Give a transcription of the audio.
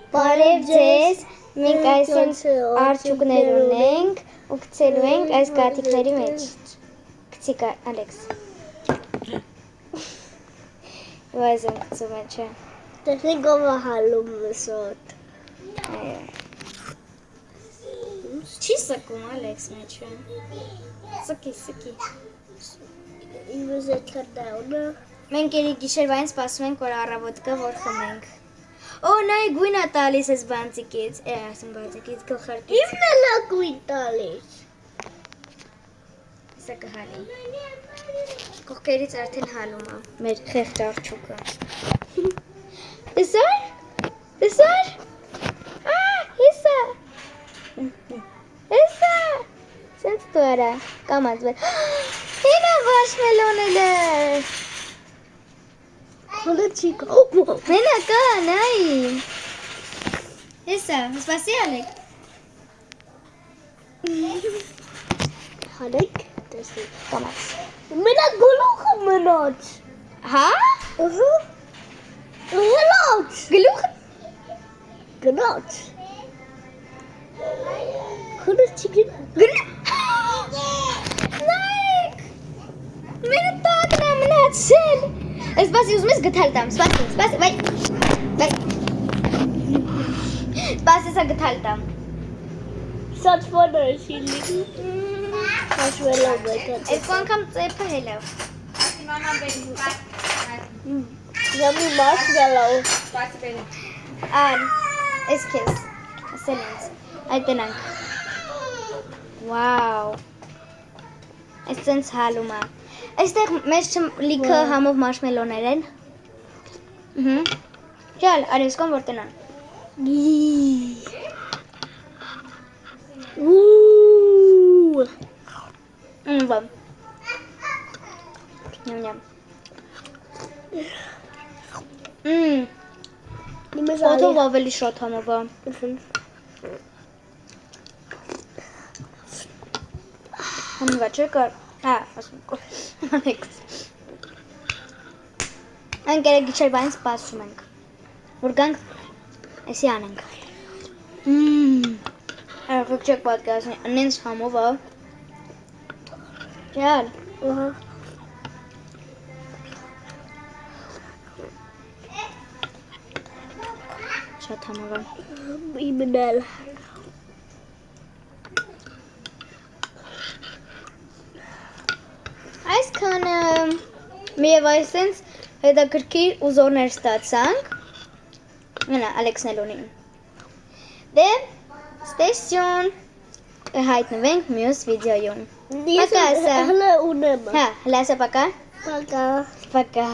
Բարև ձեզ, մենք այսօր արջուկներ ունենք ու գցելու ենք այս գաթիկների մեջ։ Գցիկ Ալեքս։ Ու այս եմ գցում է, չէ։ Տեսնենք ով է հալում մսոտ։ Չի սկում Ալեքս մեջը։ Սկի։ Իվս է քրդաունը։ Մենք երի գիշերվային սպասում ենք, որ առավոտ կա, որ խմենք։ Օ, նայ գույնա տալիս ես բանցիկից, ասում բանցիկից, գլխարկից։ Իմն է նա գույն տալիս։ Սա կհալի։ Կողքերից արդեն հալում է, մեր խեղճ արջուկը։ Տեսար? Հեսա։ Սենց դու արա, կամած վեր։ Հինա վաշմելոնել է։ Հոլը չի կա։ Մենա կա, նայ։ Հեսա, սպասի Ալեք։ Հանեք, տեսնենք։ Կամած։ Մենա գլուխը մնաց։ Հա? Գնաց։ Գլուխը։ Գնաց։ Հոլը չի գնաց։ Նայք։ Մենա տակն է մնացել։ Սպասի, ուզում ես գթալ տամ, սպասի, վայ։ Սպասի, սա գթալ տամ։ Սաչվանը շիլի։ Սաչվելով է կատը։ Երկու անգամ ծեպը հելավ։ Ժամի մարշմելով։ Ան, ես քեզ, ասել ինձ, այդ տնանք։ Վաու, այս ծենց հալում է։ Այստեղ մեզ լիքը համով մարշմելոներ են։ Ճալ, արևսկոն որ տնան։ Վամ։ Նյամ։ Օթով ավելի շոտ համով է։ Համնվա չէ կար, ասում կոր, անեքս։ Անք երեք գիչերվային սպասում ենք, որ գանք էսի անենք։ Արխıq չեք պատկասնի, նենց համով է։ Ճալ։ Շատ համով է։ Իմնել։ Այսքանը միև այսենց հետաքրքիր ուզորներ ստացանք։ Մենա, Ալեքսն էլ ունի։ Դե, ստեսյուն, հայտնվենք մյուս վիդեոյում։ Ես հլը ունեմ։ Հա, հլասա պակա։ Պակա։ Պակա։